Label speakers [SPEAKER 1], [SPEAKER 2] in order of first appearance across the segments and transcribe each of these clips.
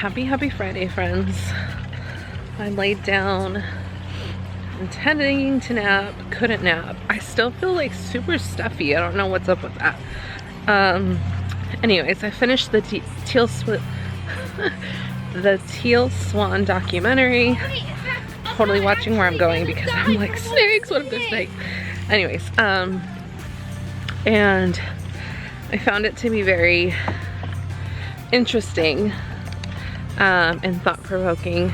[SPEAKER 1] Happy Friday, friends. I laid down intending to nap, couldn't nap. I still feel like super stuffy. I don't know what's up with that. Anyways, I finished the Teal Swan documentary. Totally watching where I'm going because I'm like, snakes, what if they're snakes? Anyways, and I found it to be very interesting and thought-provoking.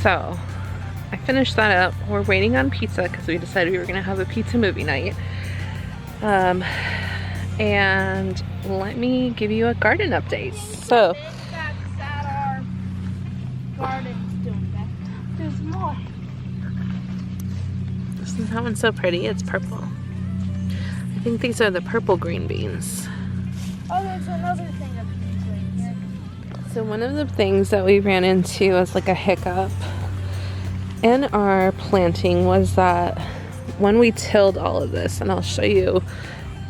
[SPEAKER 1] So I finished that up. We're waiting on pizza because we decided we were gonna have a pizza movie night. And let me give you a garden update. So
[SPEAKER 2] there's more.
[SPEAKER 1] Isn't that one so pretty? It's purple. I think these are the purple green beans.
[SPEAKER 2] Oh, there's another thing of beans right here.
[SPEAKER 1] So one of the things that we ran into as like a hiccup in our planting was that when we tilled all of this, and I'll show you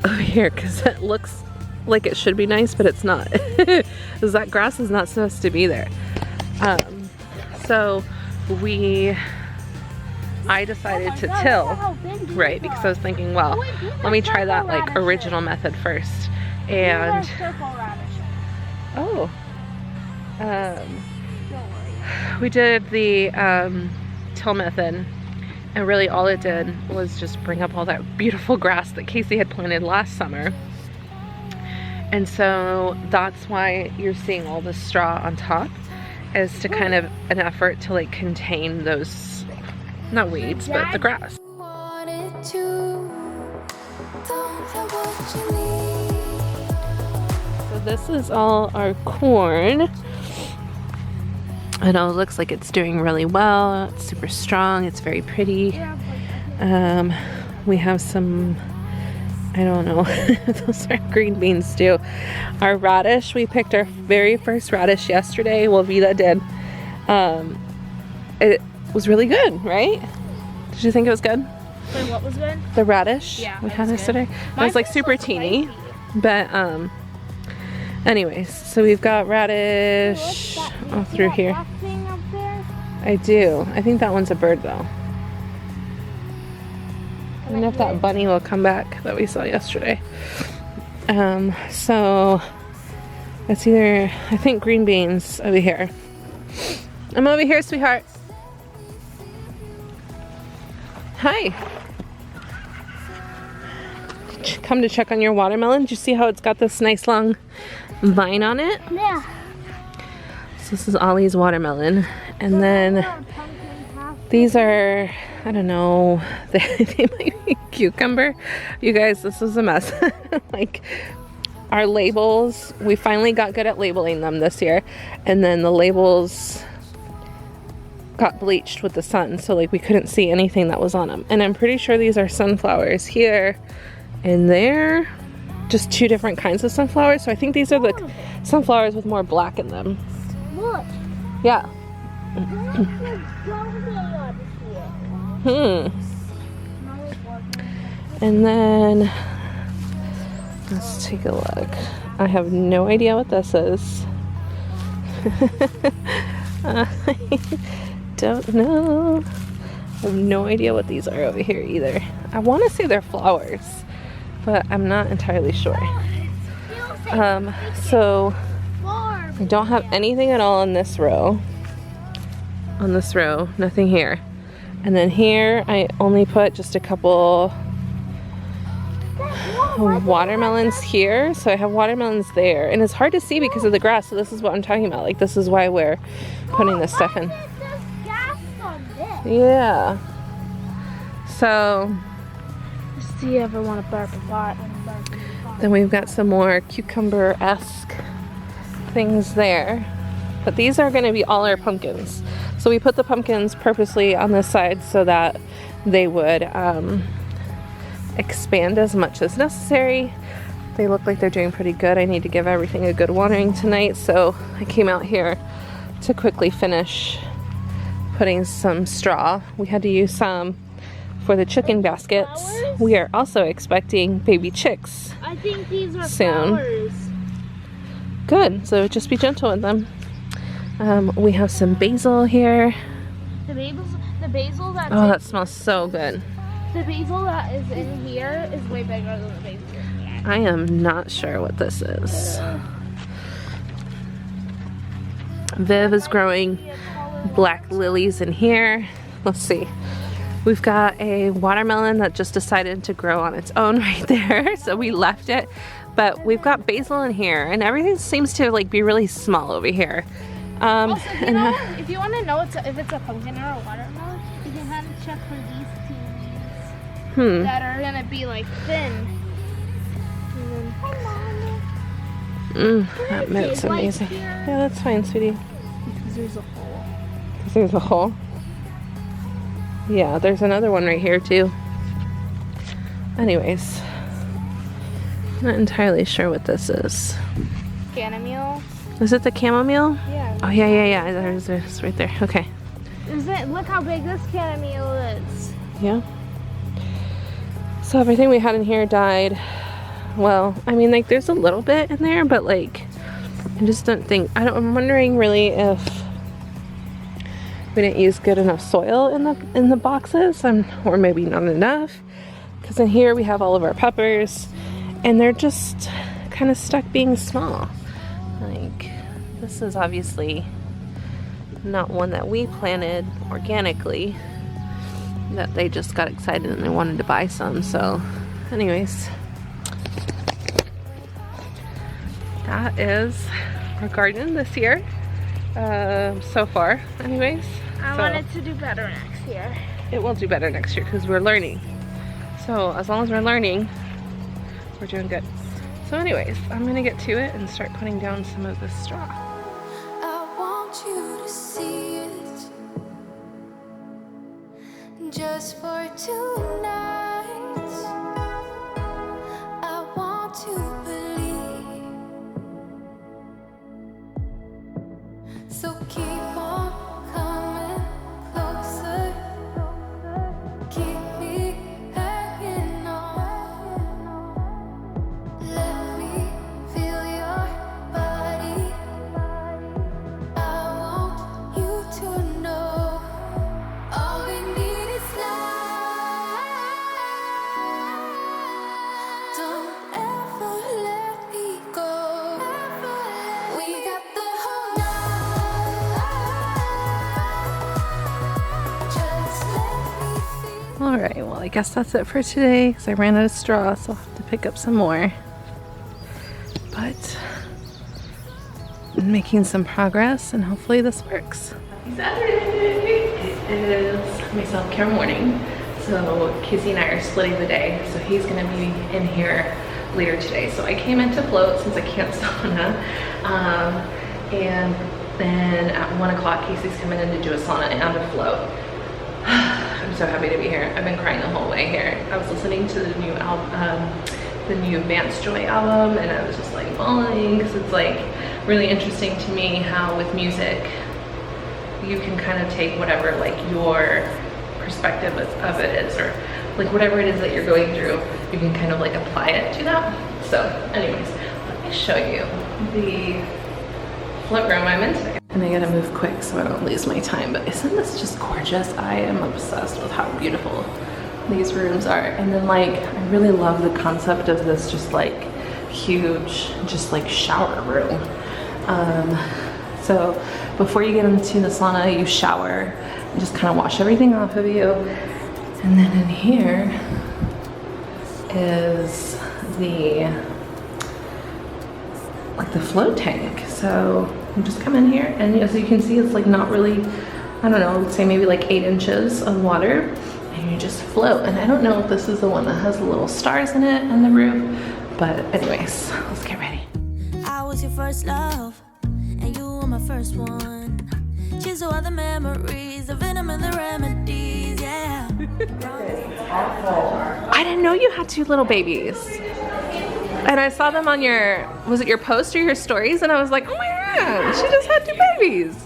[SPEAKER 1] over here because it looks like it should be nice, but it's not. Because that grass is not supposed to be there. So I decided to till, right, because I was thinking, well, let me try that like original method first. And we did the till method, and really all it did was just bring up all that beautiful grass that Casey had planted last summer. And so that's why you're seeing all the straw on top, is to kind of an effort to like contain those, not weeds, but the grass. So this is all our corn. It all looks like it's doing really well. It's super strong. It's very pretty. We have some, I don't know, those are green beans too. Our radish, we picked our very first radish yesterday. Well, Vida did. It was really good, right? Did you think it was good?
[SPEAKER 2] Wait, what was good?
[SPEAKER 1] The radish we had
[SPEAKER 2] was
[SPEAKER 1] yesterday.
[SPEAKER 2] good.
[SPEAKER 1] It was like super teeny, but anyways, so we've got radish all through here. I do. I think that one's a bird though. I don't know if that bunny will come back that we saw yesterday. So it's either, I think, green beans over here. I'm over here, sweetheart. Hi. Come to check on your watermelon. Did you see how it's got this nice long vine on it?
[SPEAKER 2] Yeah.
[SPEAKER 1] So this is Ollie's watermelon. And then these are, I don't know, they might be cucumber. You guys, this is a mess. Like our labels, we finally got good at labeling them this year. And then the labels got bleached with the sun. So like we couldn't see anything that was on them. And I'm pretty sure these are sunflowers here and there. Just two different kinds of sunflowers. So I think these are the sunflowers with more black in them.
[SPEAKER 2] Look.
[SPEAKER 1] Yeah. And then let's take a look. I have no idea what this is. I don't know. I have no idea what these are over here either. I want to say they're flowers, but I'm not entirely sure. So I don't have anything at all on this row. On this row, nothing here. And then here, I only put just a couple watermelons here. So I have watermelons there. And it's hard to see because of the grass. So this is what I'm talking about. Like, this is why we're putting this stuff in. Yeah. So,
[SPEAKER 2] Do you ever want to burp a pot?
[SPEAKER 1] then we've got some more cucumber-esque things there. But these are going to be all our pumpkins. So we put the pumpkins purposely on this side so that they would expand as much as necessary. They look like they're doing pretty good. I need to give everything a good watering tonight, so I came out here to quickly finish putting some straw. We had to use some for the chicken baskets. We are also expecting baby chicks
[SPEAKER 2] I think these are
[SPEAKER 1] soon.
[SPEAKER 2] flowers.
[SPEAKER 1] Good, so just be gentle with them. We have some basil here.
[SPEAKER 2] The basil that's
[SPEAKER 1] Oh, that smells so good.
[SPEAKER 2] the basil that is in here is way bigger than the basil in here.
[SPEAKER 1] I am not sure what this is. Viv is growing black lilies in here. Let's see. We've got a watermelon that just decided to grow on its own right there, so we left it. But we've got basil in here, and everything seems to like be really small over here.
[SPEAKER 2] Also, if you want to know if it's a pumpkin or a watermelon, you can kind of check for these two leaves that are gonna be like thin. And then,
[SPEAKER 1] that moat's amazing. Yeah, that's fine, sweetie.
[SPEAKER 2] because there's a hole.
[SPEAKER 1] There's a hole. Yeah, there's another one right here too. Anyways, not entirely sure what this is.
[SPEAKER 2] Chamomile.
[SPEAKER 1] Is it the chamomile?
[SPEAKER 2] Yeah.
[SPEAKER 1] Oh yeah. There's right there. Okay.
[SPEAKER 2] Look how big this chamomile is.
[SPEAKER 1] Yeah. So everything we had in here died. Well, I mean, like there's a little bit in there, but like I just don't think. I'm wondering really if we didn't use good enough soil in the boxes, or maybe not enough. Because in here we have all of our peppers, and they're just kind of stuck being small. Like, this is obviously not one that we planted organically, that they just got excited and they wanted to buy some. So anyways, that is our garden this year, so far anyways.
[SPEAKER 2] I want it to do better next year.
[SPEAKER 1] It will do better next year because we're learning. So as long as we're learning, we're doing good. So anyways, I'm gonna get to it and start putting down some of this straw.
[SPEAKER 3] I want you to see it just for tonight. I want to believe. So keep on coming closer. Keep me hanging on. Let me feel your body. I want you to know all we need is love. Don't ever let me go. We got the whole night. Just let me feel.
[SPEAKER 1] All right, well, I guess that's it for today because I ran out of straw, so I'll have to pick up some more. But I'm making some progress, and hopefully this works. Happy Saturday! It is my self-care morning, so Casey and I are splitting the day, so he's gonna be in here later today. So I came in to float since I can't sauna, and then at 1 o'clock Casey's coming in to do a sauna and a float. I'm so happy to be here. I've been crying the whole way here. I was listening to the new album, the new Vance Joy album, and I was just like bawling because it's like really interesting to me how with music you can kind of take whatever like your perspective of it is, or like whatever it is that you're going through, you can kind of like apply it to that. So anyways, let me show you the float room I'm in today. And I gotta move quick so I don't lose my time, but isn't this just gorgeous? I am obsessed with how beautiful these rooms are. And then like, I really love the concept of this just like huge, just like shower room. So before you get into the sauna, you shower and just kind of wash everything off of you. And then in here is the float tank. So you just come in here, and as you can see, it's like not really, I don't know, let's say maybe like 8 inches of water, and you just float. And I don't know if this is the one that has the little stars in it on the roof, but anyways, let's get ready.
[SPEAKER 3] I was your first love, and you were my first one. Cheers to all the memories, the venom and the remedies, yeah.
[SPEAKER 1] I didn't know you had 2 little babies. And I saw them on your, was it your post or your stories? And I was like, oh my God, she just had 2 babies.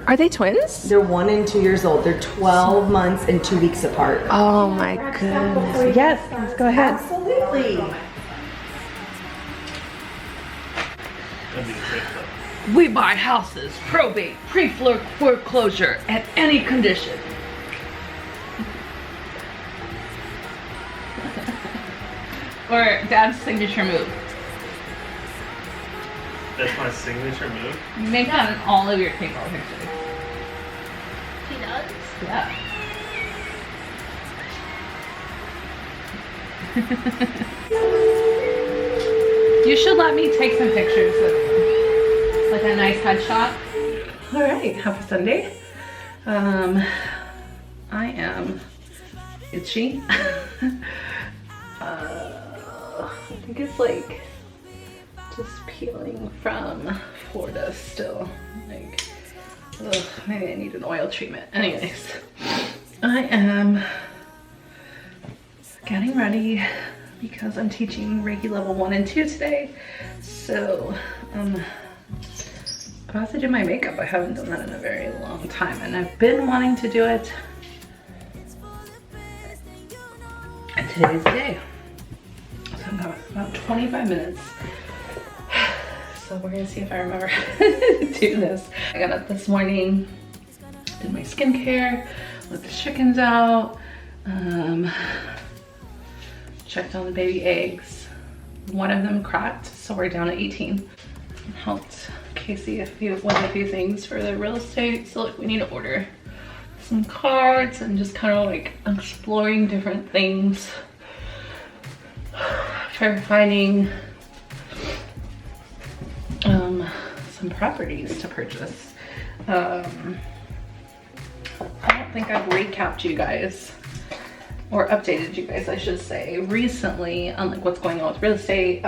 [SPEAKER 1] Are they twins?
[SPEAKER 4] They're 1 and 2 years old. They're 12 months and 2 weeks apart.
[SPEAKER 1] Oh my goodness. Yes, let's go ahead.
[SPEAKER 4] Absolutely.
[SPEAKER 1] We buy houses, probate, pre-foreclosure, at any condition. Or Dad's signature move.
[SPEAKER 5] That's my signature move.
[SPEAKER 1] You make that in all of your paintball pictures.
[SPEAKER 2] He does?
[SPEAKER 1] Yeah. You should let me take some pictures of you. Like a nice headshot. All right, happy Sunday. I am itchy. I think it's like just peeling from Florida still. Like, ugh, maybe I need an oil treatment. Anyways, I am getting ready because I'm teaching Reiki level 1 and 2 today. So I'm about to do my makeup. I haven't done that in a very long time and I've been wanting to do it. And today's the day. So I've got about 25 minutes. So we're gonna see if I remember to do this. I got up this morning, did my skincare, let the chickens out, checked on the baby eggs. One of them cracked, so we're down to 18. Helped Casey with a few things for the real estate. So like we need to order some cards and just kind of like exploring different things for finding some properties to purchase. I don't think I've recapped you guys or updated you guys, I should say, recently on like what's going on with real estate.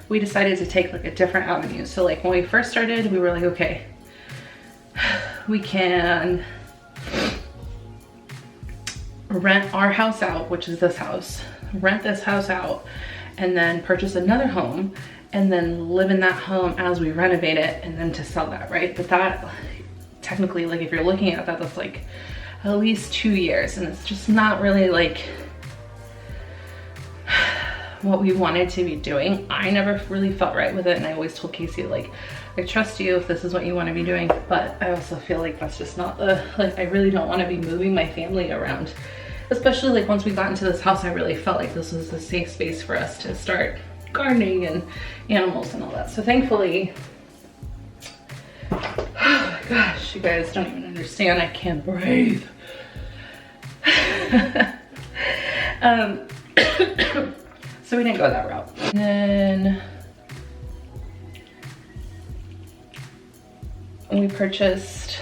[SPEAKER 1] We decided to take like a different avenue. So like when we first started, we were like, okay, we can rent our house out, which is this house, rent this house out, and then purchase another home and then live in that home as we renovate it and then to sell that, right? But that technically, like if you're looking at that, that's like at least 2 years and it's just not really like what we wanted to be doing. I never really felt right with it and I always told Casey like, I trust you if this is what you want to be doing, but I also feel like that's just not the, like I really don't want to be moving my family around. Especially like once we got into this house, I really felt like this was a safe space for us to start gardening and animals and all that. So thankfully, oh my gosh, you guys don't even understand, I can't breathe. So we didn't go that route. And then we purchased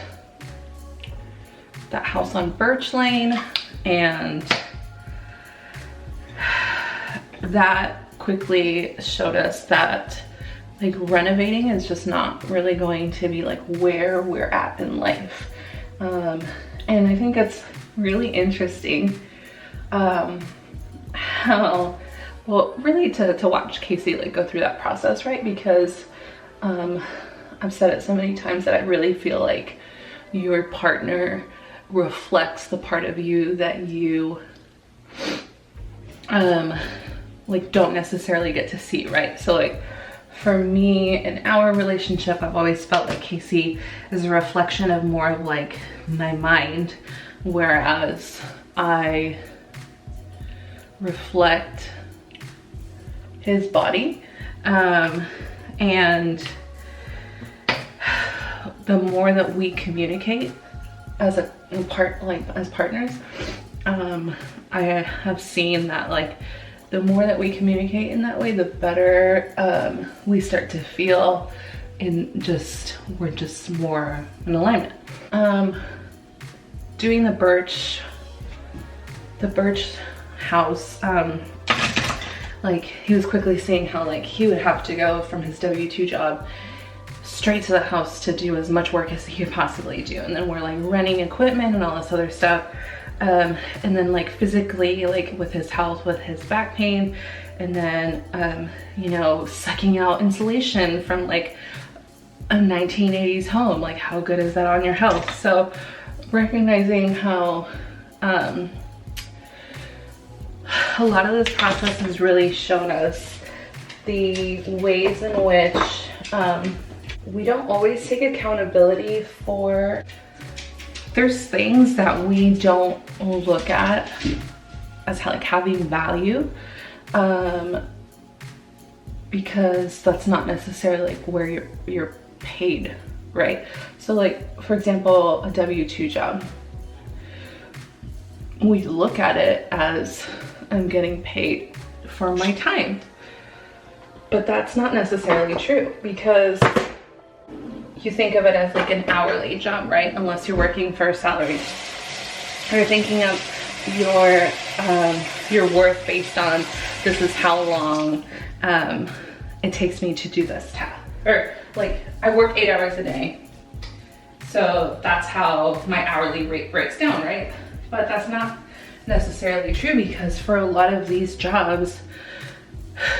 [SPEAKER 1] that house on Birch Lane, and that quickly showed us that like renovating is just not really going to be like where we're at in life. And I think it's really interesting how, well, really to watch Casey like go through that process, right? Because I've said it so many times that I really feel like your partner reflects the part of you that you like don't necessarily get to see, right? So like for me in our relationship, I've always felt like Casey is a reflection of more of like my mind, whereas I reflect his body. And the more that we communicate as as partners, I have seen that like the more that we communicate in that way, the better we start to feel, and we're just more in alignment. Doing the birch house, like he was quickly seeing how like he would have to go from his W-2 job straight to the house to do as much work as he could possibly do, and then we're like renting equipment and all this other stuff, and then like physically, like with his health, with his back pain, and then you know, sucking out insulation from like a 1980s home, like how good is that on your health? So recognizing how a lot of this process has really shown us the ways in which we don't always take accountability for, there's things that we don't look at as like having value, because that's not necessarily like where you're paid, right? So like, for example, a W-2 job, we look at it as I'm getting paid for my time, but that's not necessarily true, because you think of it as like an hourly job, right? Unless you're working for a salary, or you're thinking of your worth based on this is how long it takes me to do this task, or like I work 8 hours a day, so that's how my hourly rate breaks down, right? But that's not necessarily true, because for a lot of these jobs,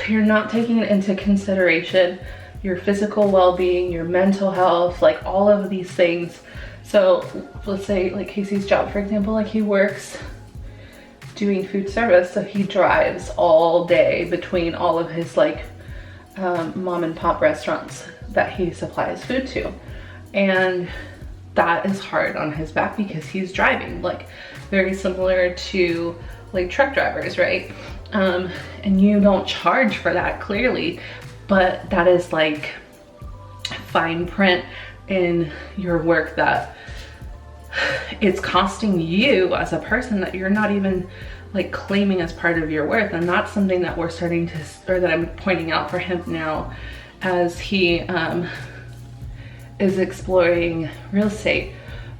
[SPEAKER 1] you're not taking into consideration your physical well-being, your mental health, like all of these things. So let's say like Casey's job, for example, like he works doing food service, so he drives all day between all of his like mom and pop restaurants that he supplies food to, and that is hard on his back because he's driving, like very similar to like truck drivers, right? And you don't charge for that, clearly, but that is like fine print in your work that it's costing you as a person that you're not even like claiming as part of your worth. And that's something that we're starting to, or that I'm pointing out for him now as he is exploring real estate.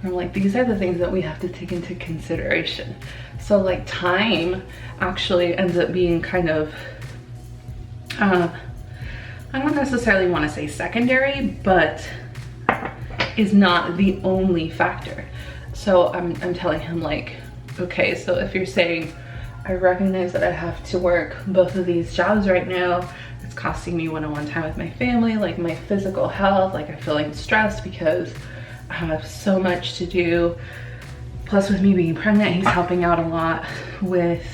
[SPEAKER 1] I'm like, these are the things that we have to take into consideration. So like time actually ends up being kind of, I don't necessarily want to say secondary, but is not the only factor. So I'm telling him like, okay, so if you're saying, I recognize that I have to work both of these jobs right now, it's costing me one-on-one time with my family, like my physical health, like I'm feeling stressed because I have so much to do. Plus with me being pregnant, he's helping out a lot with,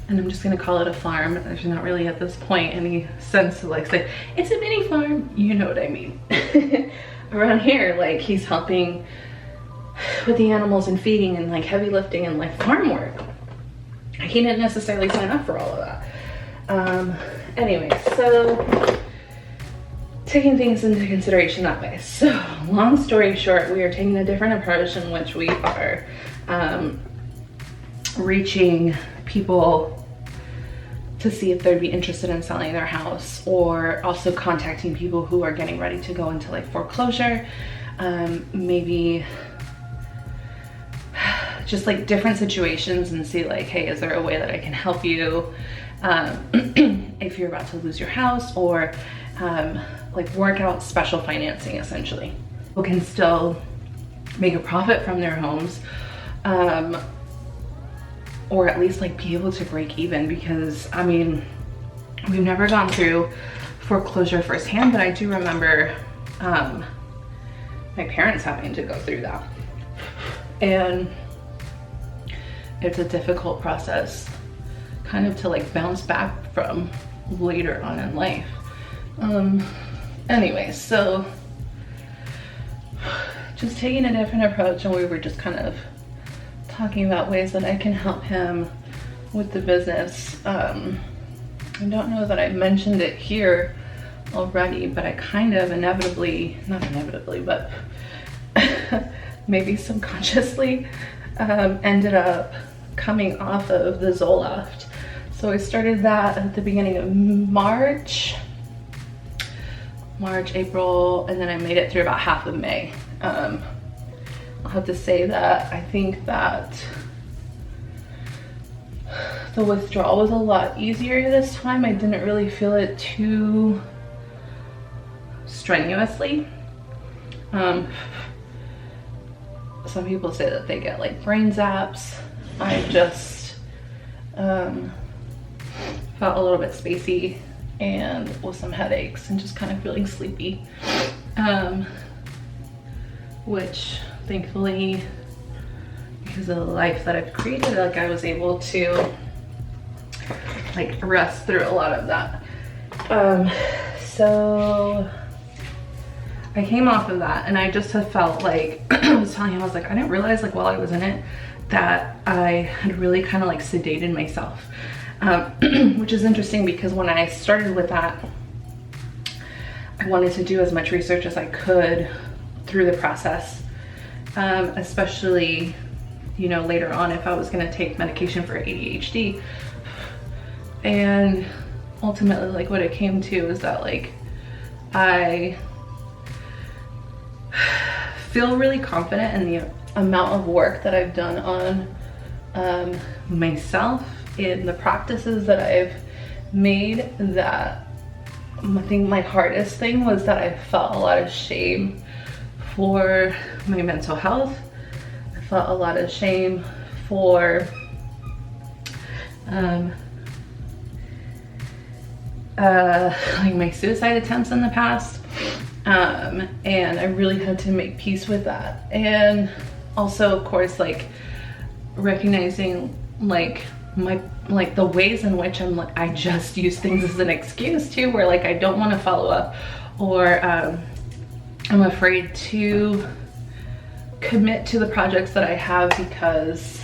[SPEAKER 1] and I'm just gonna call it a farm. There's not really at this point any sense to like say, it's a mini farm, you know what I mean. Around here, like he's helping with the animals and feeding and like heavy lifting and like farm work. He didn't necessarily sign up for all of that. Anyway, so taking things into consideration that way. So long story short, we are taking a different approach in which we are reaching people to see if they'd be interested in selling their house, or also contacting people who are getting ready to go into like foreclosure, maybe just like different situations, and see like, hey, is there a way that I can help you if you're about to lose your house, or like work out special financing essentially. People can still make a profit from their homes, or at least like be able to break even, because I mean, we've never gone through foreclosure firsthand, but I do remember my parents having to go through that. And it's a difficult process kind of to like bounce back from later on in life. Anyway, so just taking a different approach, and we were just kind of talking about ways that I can help him with the business. I don't know that I mentioned it here already, but I kind of inevitably, not inevitably, but maybe subconsciously ended up coming off of the Zoloft. So I started that at the beginning of March, April, and then I made it through about half of May. I'll have to say that I think that the withdrawal was a lot easier this time. I didn't really feel it too strenuously. Some people say that they get like brain zaps. I just felt a little bit spacey and with some headaches and just kind of feeling sleepy, which thankfully, because of the life that I've created, like I was able to like rest through a lot of that. So I came off of that and I just had felt like, I was telling him, I was like, I didn't realize like while I was in it that I had really kind of like sedated myself. Which is interesting because when I started with that, I wanted to do as much research as I could through the process, especially, you know, later on if I was gonna take medication for ADHD. And ultimately, like what it came to is that like I feel really confident in the amount of work that I've done on myself, in the practices that I've made, that I think my hardest thing was that I felt a lot of shame for my mental health. I felt a lot of shame for like my suicide attempts in the past. And I really had to make peace with that. And also, of course, like recognizing like the ways in which I'm like, I just use things as an excuse too, where like I don't want to follow up, or I'm afraid to commit to the projects that I have because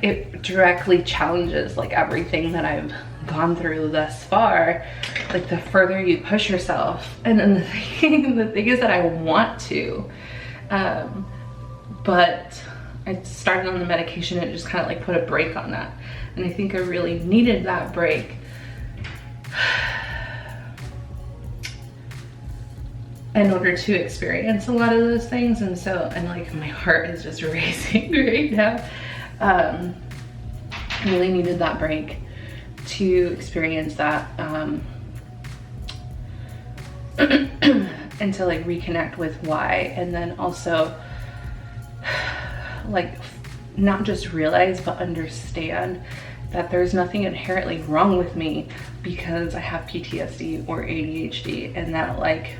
[SPEAKER 1] it directly challenges like everything that I've gone through thus far. Like the further you push yourself, and then the thing is that I want to, but I started on the medication and it just kind of like put a break on that. And I think I really needed that break. In order to experience a lot of those things. And so, and like my heart is just racing right now. I really needed that break to experience that, and to like reconnect with why. And then also like not just realize but understand that there's nothing inherently wrong with me because I have PTSD or ADHD, and that like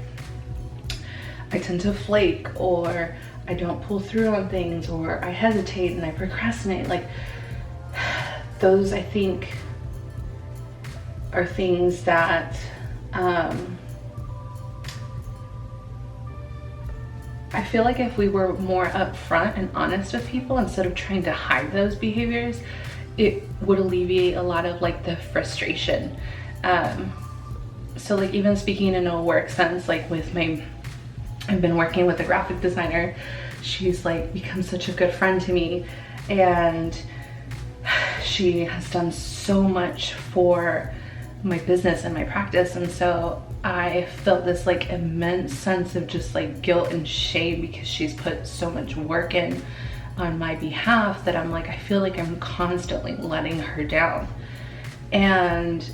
[SPEAKER 1] I tend to flake, or I don't pull through on things, or I hesitate and I procrastinate. Like those, I think, are things that I feel like if we were more upfront and honest with people instead of trying to hide those behaviors, it would alleviate a lot of like the frustration. So like even speaking in a work sense, like with I've been working with a graphic designer. She's like become such a good friend to me, and she has done so much for my business and my practice. And so I felt this like immense sense of just like guilt and shame because she's put so much work in on my behalf that I'm like, I feel like I'm constantly letting her down. And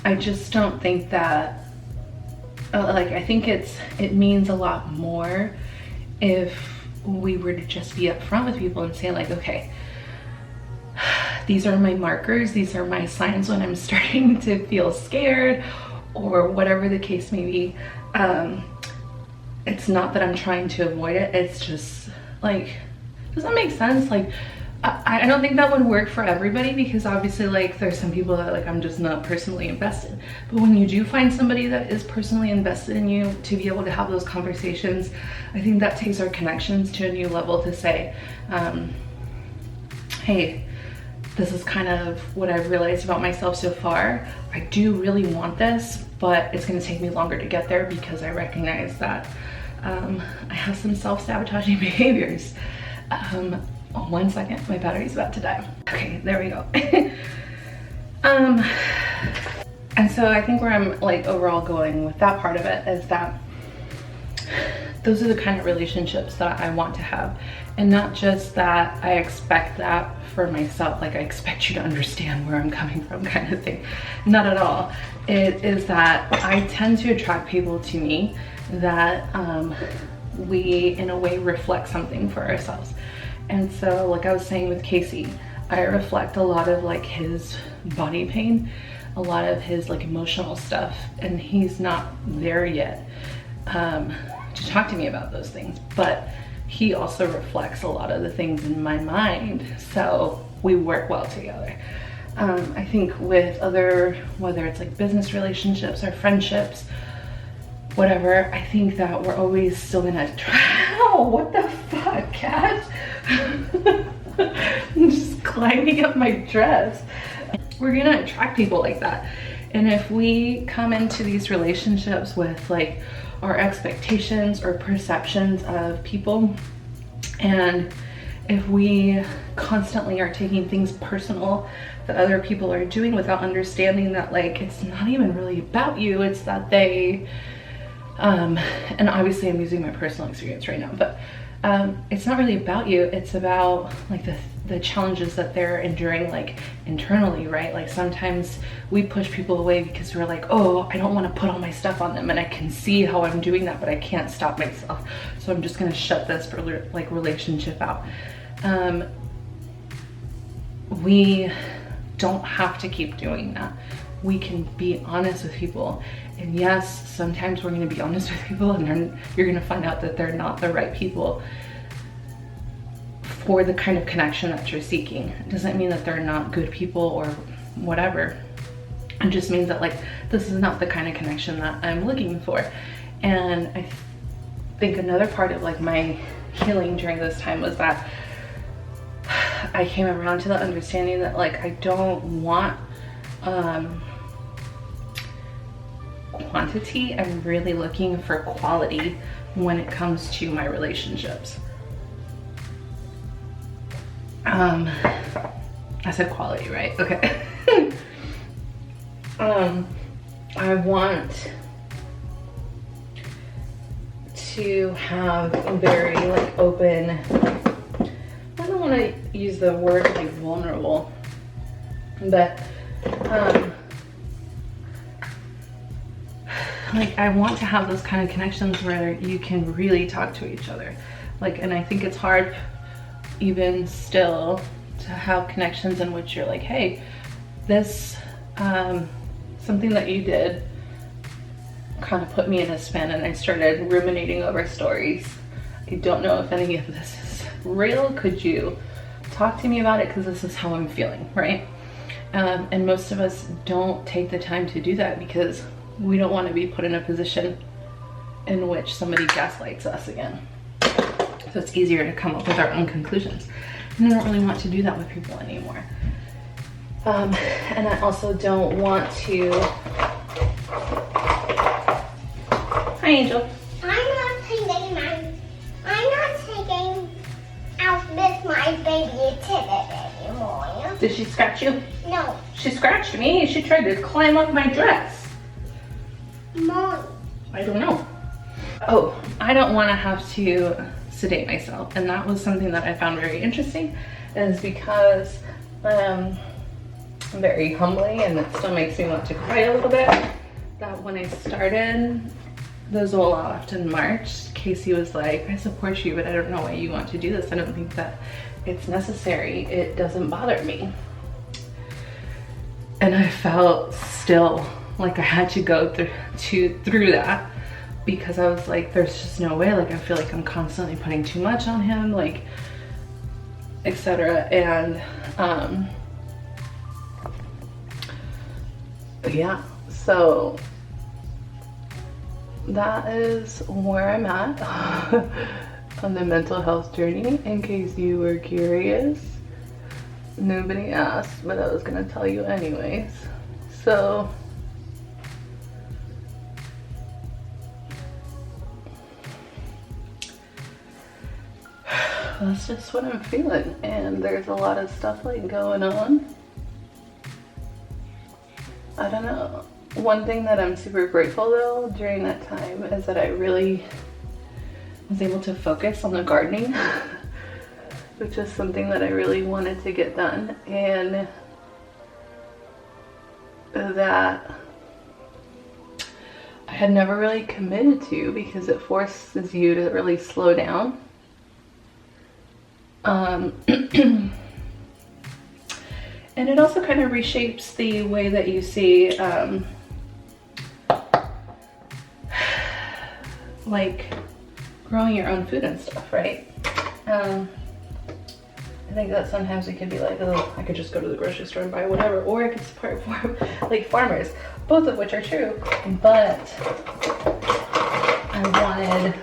[SPEAKER 1] I just don't think that, like, I think it means a lot more if we were to just be upfront with people and say like, okay, these are my markers, these are my signs when I'm starting to feel scared, or whatever the case may be. It's not that I'm trying to avoid it, it's just like, does that make sense? Like, I don't think that would work for everybody, because obviously like there's some people that like I'm just not personally invested. But when you do find somebody that is personally invested in you to be able to have those conversations, I think that takes our connections to a new level to say, hey, this is kind of what I've realized about myself so far. I do really want this, but it's gonna take me longer to get there because I recognize that I have some self-sabotaging behaviors. 1 second, my battery's about to die. Okay, there we go. And so I think where I'm like overall going with that part of it is that those are the kind of relationships that I want to have. And not just that I expect that for myself, like I expect you to understand where I'm coming from kind of thing. Not at all. It is that I tend to attract people to me that we in a way reflect something for ourselves. And so like I was saying with Casey, I reflect a lot of like his body pain, a lot of his like emotional stuff, and he's not there yet to talk to me about those things, but he also reflects a lot of the things in my mind, so we work well together. I think with other, whether it's like business relationships or friendships, whatever, I think that we're always still gonna try. Oh, what the fuck, cat? I'm just climbing up my dress. We're gonna attract people like that. And if we come into these relationships with like our expectations or perceptions of people, and if we constantly are taking things personal that other people are doing without understanding that like it's not even really about you, it's that they and obviously I'm using my personal experience right now, but it's not really about you, it's about like the challenges that they're enduring like internally, right? Like sometimes we push people away because we're like, oh, I don't want to put all my stuff on them, and I can see how I'm doing that, but I can't stop myself, so I'm just gonna shut this like relationship out. We don't have to keep doing that. We can be honest with people, and yes, sometimes we're going to be honest with people and you're going to find out that they're not the right people for the kind of connection that you're seeking. It doesn't mean that they're not good people or whatever. It just means that like this is not the kind of connection that I'm looking for. And I think another part of like my healing during this time was that I came around to the understanding that like I don't want quantity. I'm really looking for quality when it comes to my relationships. I said quality, right? Okay. I want to have a very like open, I don't want to use the word like vulnerable, but like I want to have those kind of connections where you can really talk to each other. Like, and I think it's hard even still to have connections in which you're like, hey, this something that you did kind of put me in a spin, and I started ruminating over stories. I don't know if any of this is real. Could you talk to me about it? Because this is how I'm feeling, right? And most of us don't take the time to do that because we don't want to be put in a position in which somebody gaslights us again. So it's easier to come up with our own conclusions. And I don't really want to do that with people anymore. And I also don't want to... Hi, Angel.
[SPEAKER 6] I'm not taking out with my baby Tibbet anymore.
[SPEAKER 1] Did she scratch you?
[SPEAKER 6] No,
[SPEAKER 1] She scratched me. She tried to climb up my dress.
[SPEAKER 6] Mom.
[SPEAKER 1] I don't know. Oh, I don't want to have to sedate myself. And that was something that I found very interesting, is because very humbling, and it still makes me want to cry a little bit, that when I started the Zoloft in March, Casey was like, I support you, but I don't know why you want to do this. I don't think that it's necessary. It doesn't bother me. And I felt still like I had to go through that, because I was like, there's just no way. Like, I feel like I'm constantly putting too much on him, like, etc. And yeah, so that is where I'm at on the mental health journey, in case you were curious. Nobody asked, but I was gonna tell you anyways. So that's just what I'm feeling, and there's a lot of stuff like going on. I don't know. One thing that I'm super grateful though during that time is that I really was able to focus on the gardening, which is something that I really wanted to get done, and that I had never really committed to, because it forces you to really slow down. And it also kind of reshapes the way that you see like growing your own food and stuff, right? And think that sometimes we could be like, oh, I could just go to the grocery store and buy whatever, or I could support like farmers, both of which are true, but I wanted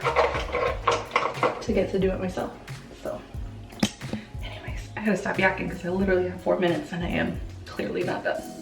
[SPEAKER 1] to get to do it myself. So anyways, I gotta stop yakking because I literally have 4 minutes and I am clearly not done.